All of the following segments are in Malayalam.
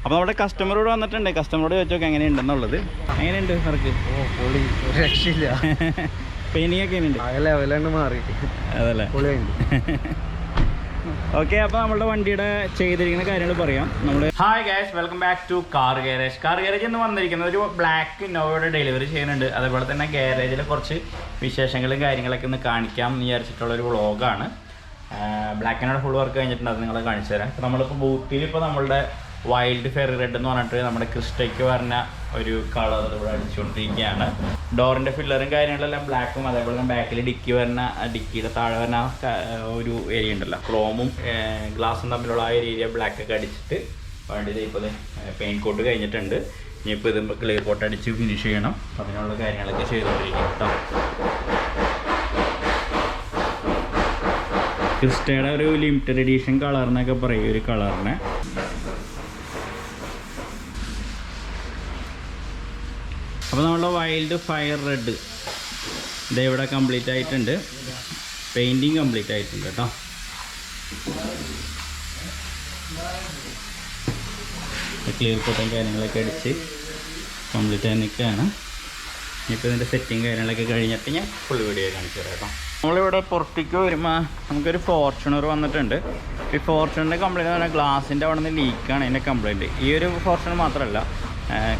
അപ്പോൾ നമ്മുടെ കസ്റ്റമറോട് വന്നിട്ടുണ്ട്. കസ്റ്റമറോട് ചോദിച്ചോക്കെ എങ്ങനെയുണ്ടെന്നുള്ളത്. എങ്ങനെയുണ്ട് വർക്ക്? രക്ഷയില്ല. പെയിന്റിംഗ് ഒക്കെ എങ്ങനെയുണ്ട്? ലെവലാണ് മാറി അതല്ലേ. ഓക്കെ, അപ്പോൾ നമ്മുടെ വണ്ടിയുടെ ചെയ്തിരിക്കുന്ന കാര്യങ്ങൾ പറയാം. നമ്മൾ hi guys, welcome back to car garage. Car garage എന്ന് വന്നിരിക്കുന്നത് ഒരു ബ്ലാക്ക് ഇന്നോവയുടെ ഡെലിവറി ചെയ്യുന്നുണ്ട്. അതേപോലെ തന്നെ ഗാരേജിലെ കുറച്ച് വിശേഷങ്ങളും കാര്യങ്ങളൊക്കെ ഒന്ന് കാണിക്കാം എന്ന് വിചാരിച്ചിട്ടുള്ളൊരു വ്ളോഗാണ്. ബ്ലാക്കിനോട് ഫുൾ വർക്ക് കഴിഞ്ഞിട്ടുണ്ട്, അത് നിങ്ങളെ കാണിച്ചു തരാം. ഇപ്പോൾ നമ്മളിപ്പോൾ ബൂത്തിൽ ഇപ്പോൾ നമ്മളുടെ വൈൽഡ് ഫെറി റെഡ് എന്ന് പറഞ്ഞിട്ട് നമ്മുടെ ക്രിസ്റ്റയ്ക്ക് പറഞ്ഞ ഒരു കളർ ഇവിടെ അടിച്ചുകൊണ്ടിരിക്കുകയാണ്. ഡോറിൻ്റെ ഫില്ലറും കാര്യങ്ങളെല്ലാം ബ്ലാക്കും, അതേപോലെ തന്നെ ബാക്കിൽ ഡിക്കി വരുന്ന ഡിക്കിയുടെ താഴെ വരുന്ന ഒരു ഏരിയ ഉണ്ടല്ലോ, ക്രോമും ഗ്ലാസും തമ്മിലുള്ള ആ ഏരിയ ബ്ലാക്കൊക്കെ അടിച്ചിട്ട് വണ്ടിയിൽ ഇപ്പോൾ പെയിൻറ്റ് കോട്ട് കഴിഞ്ഞിട്ടുണ്ട്. ഇനിയിപ്പോൾ ഇത് ക്ലിയർ കോട്ട് അടിച്ച് ഫിനിഷ് ചെയ്യണം. അതിനുള്ള കാര്യങ്ങളൊക്കെ ചെയ്തുകൊണ്ടിരിക്കും കേട്ടോ. ക്രിസ്റ്റയുടെ ഒരു ലിമിറ്റഡ് എഡീഷൻ കളറിനൊക്കെ പറയും ഒരു കളറിനെ. അപ്പോൾ നമ്മളുടെ വൈൽഡ് ഫയർ റെഡ് ഇവിടെ കംപ്ലീറ്റ് ആയിട്ടുണ്ട്. പെയിൻറ്റിങ് കംപ്ലീറ്റ് ആയിട്ടുണ്ട് കേട്ടോ. ക്ലിയർ കോട്ടും കാര്യങ്ങളൊക്കെ അടിച്ച് കംപ്ലീറ്റ് ആയി നിൽക്കുകയാണ്. ഇനിയിപ്പോൾ ഇതിൻ്റെ സെറ്റിങ് കാര്യങ്ങളൊക്കെ കഴിഞ്ഞിട്ട് ഞാൻ ഫുൾ വീഡിയോ കാണിച്ചു തരാം കേട്ടോ. നമ്മളിവിടെ പുറത്തേക്ക് വരുമ്പോൾ നമുക്കൊരു ഫോർച്യൂണർ വന്നിട്ടുണ്ട്. ഈ ഫോർച്യൂണറിൻ്റെ കംപ്ലയിൻ്റ് എന്ന് പറഞ്ഞാൽ ഗ്ലാസിൻ്റെ അവിടെ നിന്ന് ലീക്കാണ് ഇതിൻ്റെ കംപ്ലയിൻറ്റ്. ഈ ഒരു ഫോർച്യൂണർ മാത്രമല്ല,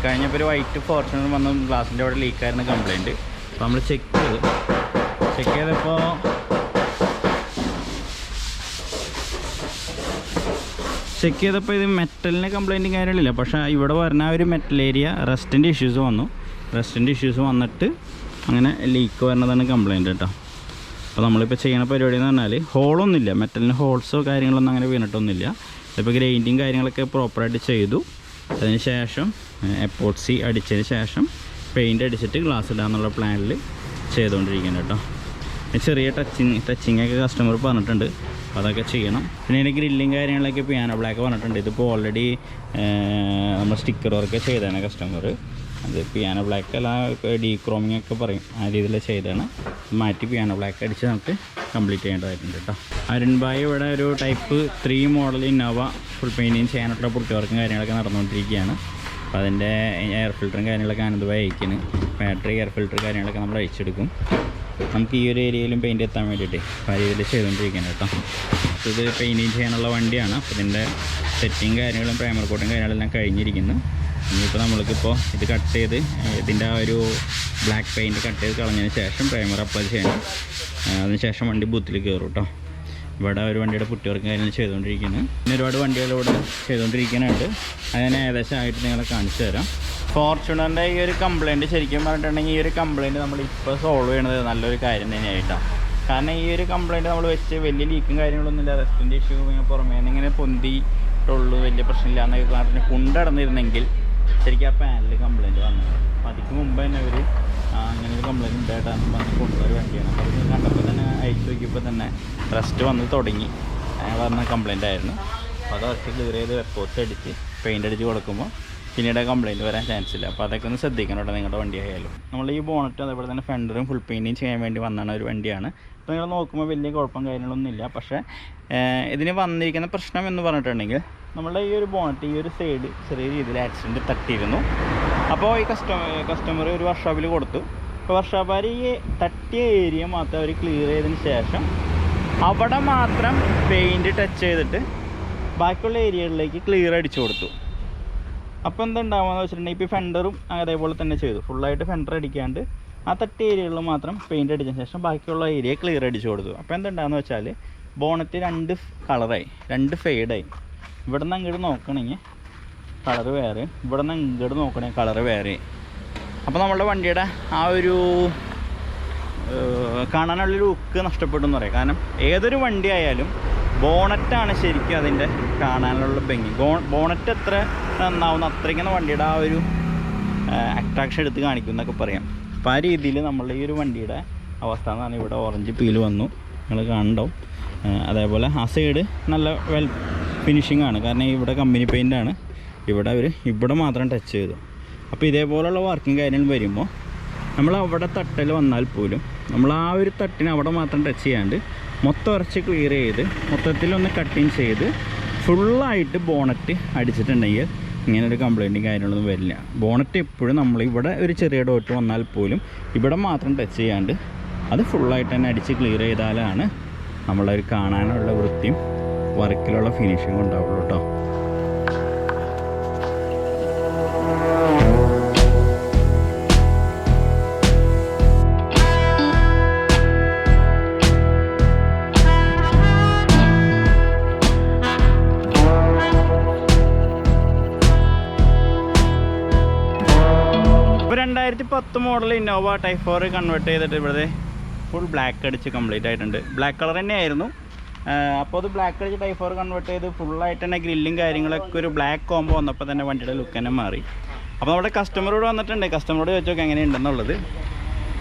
കഴിഞ്ഞപ്പോൾ ഒരു വൈറ്റ് ഫോർച്യൂണർ വന്ന് ഗ്ലാസിൻ്റെ അവിടെ ലീക്കായിരുന്നു കംപ്ലയിൻറ്റ്. അപ്പോൾ നമ്മൾ ചെക്ക് ചെയ്തപ്പോൾ ഇത് മെറ്റലിന് കംപ്ലയിൻറ്റും കാര്യങ്ങളില്ല. പക്ഷേ ഇവിടെ വരുന്ന ഒരു മെറ്റൽ ഏരിയ റസ്റ്റിൻ്റെ ഇഷ്യൂസ് വന്നു. റസ്റ്റിൻ്റെ ഇഷ്യൂസ് വന്നിട്ട് അങ്ങനെ ലീക്ക് വരുന്നതാണ് കംപ്ലയിൻറ്റ് കേട്ടോ. അപ്പോൾ നമ്മളിപ്പോൾ ചെയ്യുന്ന പരിപാടി എന്ന് പറഞ്ഞാൽ ഹോളൊന്നുമില്ല, മെറ്റലിന് ഹോൾസോ കാര്യങ്ങളൊന്നും അങ്ങനെ വീണിട്ടൊന്നുമില്ല. ഇപ്പോൾ ഗ്രൈൻഡിങ് കാര്യങ്ങളൊക്കെ പ്രോപ്പറായിട്ട് ചെയ്തു. അതിന് ശേഷം എപ്പോക്സി അടിച്ചതിന് ശേഷം പെയിൻറ്റ് അടിച്ചിട്ട് ഗ്ലാസ് ഇടാന്നുള്ള പ്ലാനിൽ ചെയ്തുകൊണ്ടിരിക്കുന്നത് കേട്ടോ. ചെറിയ ടച്ചിങ്ങൊക്കെ കസ്റ്റമർ പറഞ്ഞിട്ടുണ്ട്, അപ്പോൾ അതൊക്കെ ചെയ്യണം. പിന്നെ അതിൻ്റെ ഗ്രില്ലിങ് കാര്യങ്ങളൊക്കെ പിയാനോ ബ്ലാക്ക് പറഞ്ഞിട്ടുണ്ട്. ഇതിപ്പോൾ ഓൾറെഡി നമ്മൾ സ്റ്റിക്കർ വർക്ക് ചെയ്തതാണ് കസ്റ്റമർ. അത് പിയാനോ ബ്ലാക്ക് അല്ല, ഡീക്രോമിങ് ഒക്കെ പറയും, ആ രീതിയിൽ ചെയ്താണ്. മാറ്റി പിയാനോ ബ്ലാക്ക് അടിച്ച് നമുക്ക് കംപ്ലീറ്റ് ചെയ്യേണ്ടതായിട്ടുണ്ട് കേട്ടോ. അരുൺഭായ് ഇവിടെ ഒരു type 3 model Innova full painting ചെയ്യാനുള്ള പുട്ടി വർക്കും കാര്യങ്ങളൊക്കെ നടന്നുകൊണ്ടിരിക്കുകയാണ്. അപ്പോൾ അതിൻ്റെ എയർ ഫിൽറ്ററും കാര്യങ്ങളൊക്കെ ആനന്ദഭായി അയക്കുന്നു. ബാറ്ററി എയർ ഫിൽറ്റർ കാര്യങ്ങളൊക്കെ നമ്മൾ അയച്ചെടുക്കും. നമുക്ക് ഈ ഒരു ഏരിയയിലും പെയിൻറ്റ് എത്താൻ വേണ്ടിയിട്ട് ആ രീതിയിൽ ചെയ്തുകൊണ്ടിരിക്കുകയാണ് കേട്ടോ. ഇത് പെയിൻറ്റിങ് ചെയ്യാനുള്ള വണ്ടിയാണ്. അപ്പോൾ ഇതിൻ്റെ സെറ്റിങ് കാര്യങ്ങളും പ്രൈമർ കോട്ടും കാര്യങ്ങളെല്ലാം കഴിഞ്ഞിരിക്കുന്നു. ഇനിയിപ്പോൾ നമ്മൾക്കിപ്പോൾ ഇത് കട്ട് ചെയ്ത് ഇതിൻ്റെ ആ ഒരു ബ്ലാക്ക് പെയിൻറ്റ് കട്ട് ചെയ്ത് കളഞ്ഞതിന് ശേഷം പ്രൈമർ അപ്ലൈ ചെയ്യണം. അതിനുശേഷം വണ്ടി ബൂത്തിൽ കയറും കേട്ടോ. ഇവിടെ ഒരു വണ്ടിയുടെ പുട്ടി വർക്ക് കാര്യങ്ങൾ ചെയ്തുകൊണ്ടിരിക്കുന്നു. പിന്നെ ഒരുപാട് വണ്ടികളിവിടെ ചെയ്തുകൊണ്ടിരിക്കുന്നുണ്ട്. അതിനെ ഏകദേശം ആയിട്ട് നിങ്ങളെ കാണിച്ചു തരാം. ഫോർച്യൂണറിൻ്റെ ഈ ഒരു കംപ്ലയിൻറ്റ് ശരിക്കും പറഞ്ഞിട്ടുണ്ടെങ്കിൽ ഈ ഒരു കംപ്ലയിൻറ്റ് നമ്മളിപ്പോൾ സോൾവ് ചെയ്യണത് നല്ലൊരു കാര്യം തന്നെയായിട്ടാണ്. കാരണം ഈ ഒരു കംപ്ലയിൻറ്റ് നമ്മൾ വെച്ച് വലിയ ലീക്കും കാര്യങ്ങളൊന്നുമില്ല, റെസ്റ്റിൻ്റെ ഇഷ്യൂ പുറമേ ഇങ്ങനെ പൊന്തിയിട്ടുള്ളൂ, വലിയ പ്രശ്നമില്ല എന്നൊക്കെ പറഞ്ഞിട്ട് കൊണ്ടടന്നിരുന്നെങ്കിൽ ശരിക്കും ആ പാനലിൽ കംപ്ലയിൻറ്റ് വന്നത്. അപ്പോൾ അതിക്ക് മുമ്പ് തന്നെ അവർ അങ്ങനെ ഒരു കംപ്ലയിൻറ്റ് ഉണ്ടായിട്ടാണ് പറഞ്ഞ് കൊണ്ടുവരുന്ന വണ്ടിയാണ്. അപ്പോൾ അത് കണ്ടപ്പോൾ തന്നെ അയച്ചു നോക്കിയപ്പോൾ തന്നെ റെസ്റ്റ് വന്ന് തുടങ്ങി പറഞ്ഞ കംപ്ലയിൻ്റ് ആയിരുന്നു. അപ്പോൾ അത് കുറച്ച് ക്ലിയർ ചെയ്ത് വെപ്പോസ് അടിച്ച് പെയിൻ്റ് അടിച്ച് കൊടുക്കുമ്പോൾ പിന്നീട് കംപ്ലയിൻറ്റ് വരാൻ ചാൻസ് ഇല്ല. അപ്പോൾ അതൊക്കെ ഒന്ന് ശ്രദ്ധിക്കണം കേട്ടോ നിങ്ങളുടെ വണ്ടി ആയാലും. നമ്മൾ ഈ ബോണറ്റ് അതേപോലെ തന്നെ ഫെൻഡറും ഫുൾ പെയിൻറ്റിങ് ചെയ്യാൻ വേണ്ടി വന്നാണ് ഒരു വണ്ടിയാണ്. അപ്പോൾ നിങ്ങൾ നോക്കുമ്പോൾ വലിയ കുഴപ്പം കാര്യങ്ങളൊന്നും ഇല്ല. പക്ഷേ ഇതിന് വന്നിരിക്കുന്ന പ്രശ്നം എന്ന് പറഞ്ഞിട്ടുണ്ടെങ്കിൽ നമ്മളുടെ ഈ ഒരു ബോണറ്റ് ഈ ഒരു സൈഡ് ചെറിയ രീതിയിൽ ആക്സിഡൻറ്റ് തട്ടിയിരുന്നു. അപ്പോൾ ഈ കസ്റ്റമർ ഒരു വർക്ക്ഷോപ്പിൽ കൊടുത്തു. അപ്പോൾ വർക്ക്ഷോപ്പുകാർ ഈ തട്ടിയ ഏരിയ മാത്രം അവർ ക്ലിയർ ചെയ്തതിന് ശേഷം അവിടെ മാത്രം പെയിൻറ്റ് ടച്ച് ചെയ്തിട്ട് ബാക്കിയുള്ള ഏരിയകളിലേക്ക് ക്ലിയർ അടിച്ചു കൊടുത്തു. അപ്പോൾ എന്തുണ്ടാവുകയെന്ന് വെച്ചിട്ടുണ്ടെങ്കിൽ ഇപ്പോൾ ഫെൻഡറും അതേപോലെ തന്നെ ചെയ്തു. ഫുള്ളായിട്ട് ഫെൻഡർ അടിക്കാണ്ട് ആ തട്ടിയ ഏരിയകളിൽ മാത്രം പെയിൻറ്റ് അടിച്ചതിന് ശേഷം ബാക്കിയുള്ള ഏരിയ ക്ലിയർ അടിച്ചു കൊടുത്തു. അപ്പോൾ എന്തുണ്ടാകുന്ന വെച്ചാൽ ബോണറ്റ് 2 കളറായി, 2 ഫെയ്ഡായി. ഇവിടെ നിന്ന് അങ്ങോട്ട് നോക്കണമെങ്കിൽ കളറ് വേറെ, ഇവിടെ നിന്ന് ഇങ്ങോട്ട് നോക്കണമെങ്കിൽ കളറ് വേറെ. അപ്പോൾ നമ്മളുടെ വണ്ടിയുടെ ആ ഒരു കാണാനുള്ളൊരു ലുക്ക് നഷ്ടപ്പെട്ടു എന്ന് പറയാം. കാരണം ഏതൊരു വണ്ടി ആയാലും ബോണറ്റാണ് ശരിക്കും അതിൻ്റെ കാണാനുള്ള ഭംഗി. ബോണറ്റ് എത്ര നന്നാവുന്ന അത്രയ്ക്കുന്ന വണ്ടിയുടെ ആ ഒരു അട്രാക്ഷൻ എടുത്ത് കാണിക്കും എന്നൊക്കെ പറയാം. അപ്പോൾ ആ രീതിയിൽ നമ്മളുടെ ഈ ഒരു വണ്ടിയുടെ അവസ്ഥ എന്ന് പറഞ്ഞാൽ ഇവിടെ ഓറഞ്ച് പീല് വന്നു, നിങ്ങൾ കാണുന്നുണ്ടാവും. അതേപോലെ ആ സൈഡ് നല്ല വെൽ ഫിനിഷിംഗ് ആണ്, കാരണം ഇവിടെ കമ്പനി പെയിൻ്റാണ്. ഇവിടെ മാത്രം ടച്ച് ചെയ്തു. അപ്പോൾ ഇതേപോലുള്ള വർക്കിംഗ് കാര്യങ്ങൾ വരുമ്പോൾ നമ്മൾ അവിടെ തട്ടൽ വന്നാൽ പോലും നമ്മൾ ആ ഒരു തട്ടിന് അവിടെ മാത്രം ടച്ച് ചെയ്യാണ്ട് മൊത്തം ഉറച്ച് ക്ലിയർ ചെയ്ത് മൊത്തത്തിലൊന്ന് കട്ടിങ് ചെയ്ത് ഫുള്ളായിട്ട് ബോണറ്റ് അടിച്ചിട്ടുണ്ടെങ്കിൽ ഇങ്ങനൊരു കംപ്ലൈൻറ്റും കാര്യങ്ങളൊന്നും വരില്ല. ബോണറ്റ് എപ്പോഴും നമ്മൾ ഇവിടെ ഒരു ചെറിയ ഡോട്ട് വന്നാൽ പോലും ഇവിടെ മാത്രം ടച്ച് ചെയ്യാണ്ട് അത് ഫുള്ളായിട്ട് തന്നെ അടിച്ച് ക്ലിയർ ചെയ്താലാണ് നമ്മളൊരു കാണാനുള്ള വൃത്തിയും വർക്കിലുള്ള ഫിനിഷിങ്ങും ഉണ്ടാവുള്ളൂ കേട്ടോ. ഇപ്പോൾ 2010 മോഡൽ ഇന്നോവ ടൈപ്പ് 4 കൺവേർട്ട് ചെയ്തിട്ട് ഇവിടെ ഫുൾ ബ്ലാക്ക് അടിച്ച് കംപ്ലീറ്റ് ആയിട്ടുണ്ട്. ബ്ലാക്ക് കളർ തന്നെയായിരുന്നു. അപ്പോൾ അത് ബ്ലാക്ക് അടിച്ച് ടൈപ്പ് 4 കൺവേർട്ട് ചെയ്ത് ഫുള്ളായിട്ട് തന്നെ ഗ്രില്ലും കാര്യങ്ങളൊക്കെ ഒരു ബ്ലാക്ക് കോംബോ വന്നപ്പോൾ തന്നെ വണ്ടിയുടെ ലുക്ക് തന്നെ മാറി. അപ്പോൾ നമ്മുടെ കസ്റ്റമറോട് വന്നിട്ടുണ്ട്. കസ്റ്റമറോട് ചോദിച്ചോക്കെ എങ്ങനെയുണ്ടെന്നുള്ളത്.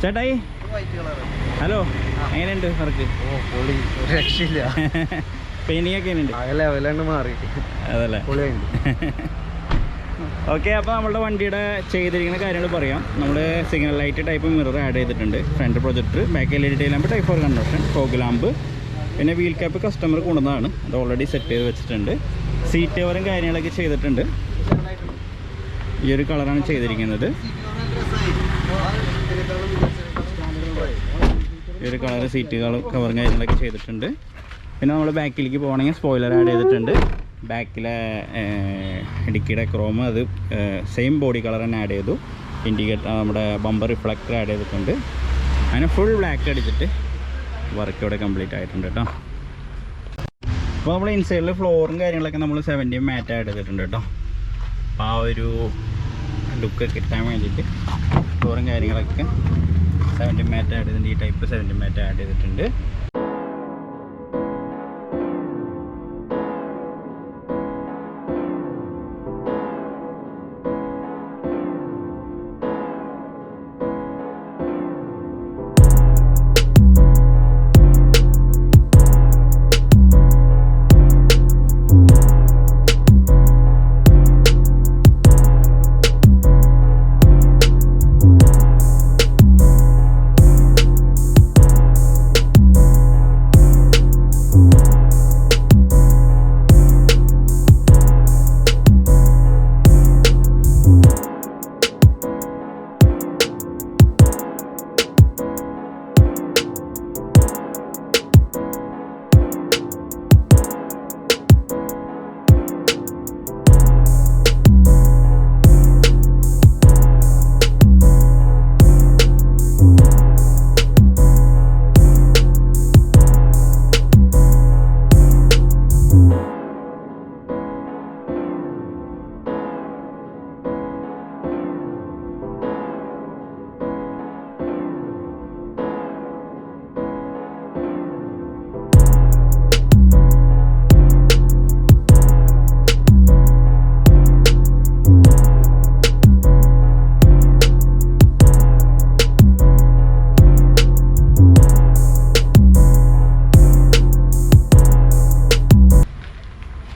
ചേട്ടായി ഹലോ, എങ്ങനെയുണ്ട് വർക്ക്? രക്ഷയില്ല. പെയിൻറ്റിങ് ഒക്കെ ഉണ്ട് മാറി അതല്ലേ? ഓക്കെ, അപ്പോൾ നമ്മളുടെ വണ്ടിയുടെ ചെയ്തിരിക്കുന്ന കാര്യങ്ങൾ പറയാം. നമ്മൾ signal light type mirror add ചെയ്തിട്ടുണ്ട്, front projector, back LED tail lamp type 4 conversion, fog lamp, പിന്നെ വീൽ ക്യാപ്പ് കസ്റ്റമർ കൊണ്ടുവന്നതാണ്, അത് ഓൾറെഡി സെറ്റ് ചെയ്ത് വെച്ചിട്ടുണ്ട്. സീറ്റ് കവറും കാര്യങ്ങളൊക്കെ ചെയ്തിട്ടുണ്ട്. ഈ ഒരു കളറാണ് ചെയ്തിരിക്കുന്നത്. ഈ ഒരു കളർ സീറ്റ് കവറും കാര്യങ്ങളൊക്കെ ചെയ്തിട്ടുണ്ട്. പിന്നെ നമ്മൾ ബാക്കിലേക്ക് പോകണമെങ്കിൽ സ്പോയിലർ ആഡ് ചെയ്തിട്ടുണ്ട്. ബാക്കിലെ ഡിക്കിയുടെ ക്രോം അത് സെയിം ബോഡി കളർ തന്നെ ആഡ് ചെയ്തു. ഇൻഡിക്കേറ്റർ നമ്മുടെ ബമ്പർ റിഫ്ലക്ടർ ആഡ് ചെയ്തിട്ടുണ്ട്. അങ്ങനെ ഫുൾ ബ്ലാക്ക് അടിച്ചിട്ട് വർക്ക് ഇവിടെ കംപ്ലീറ്റ് ആയിട്ടുണ്ട് കേട്ടോ. അപ്പോൾ നമ്മൾ ഇൻസൈഡിൽ ഫ്ലോറും കാര്യങ്ങളൊക്കെ നമ്മൾ 70 മാറ്റ് ആഡ് ചെയ്തിട്ടുണ്ട് കേട്ടോ. അപ്പോൾ ആ ഒരു ലുക്ക് കിട്ടാൻ വേണ്ടിയിട്ട് ഫ്ലോറും കാര്യങ്ങളൊക്കെ 70 മാറ്റ് ആഡ് ചെയ്തിട്ടുണ്ട്. ഈ ടൈപ്പ് 70 മാറ്റ് ആഡ് ചെയ്തിട്ടുണ്ട്.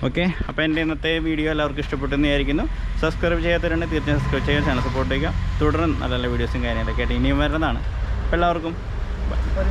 ഓക്കെ, അപ്പോൾ എൻ്റെ ഇന്നത്തെ വീഡിയോ എല്ലാവർക്കും ഇഷ്ടപ്പെട്ടെന്ന് വിചാരിക്കുന്നു. സബ്സ്ക്രൈബ് ചെയ്യാത്തവരുണ്ടെങ്കിൽ തീർച്ചയായും സബ്സ്ക്രൈബ് ചെയ്യുക, ചാനൽ സപ്പോർട്ട് ചെയ്യുക. തുടർന്ന് നല്ല നല്ല വീഡിയോസും കാര്യങ്ങളൊക്കെ ആയിട്ട് ഇനിയും വരുന്നതാണ്. അപ്പോൾ എല്ലാവർക്കും ബൈ.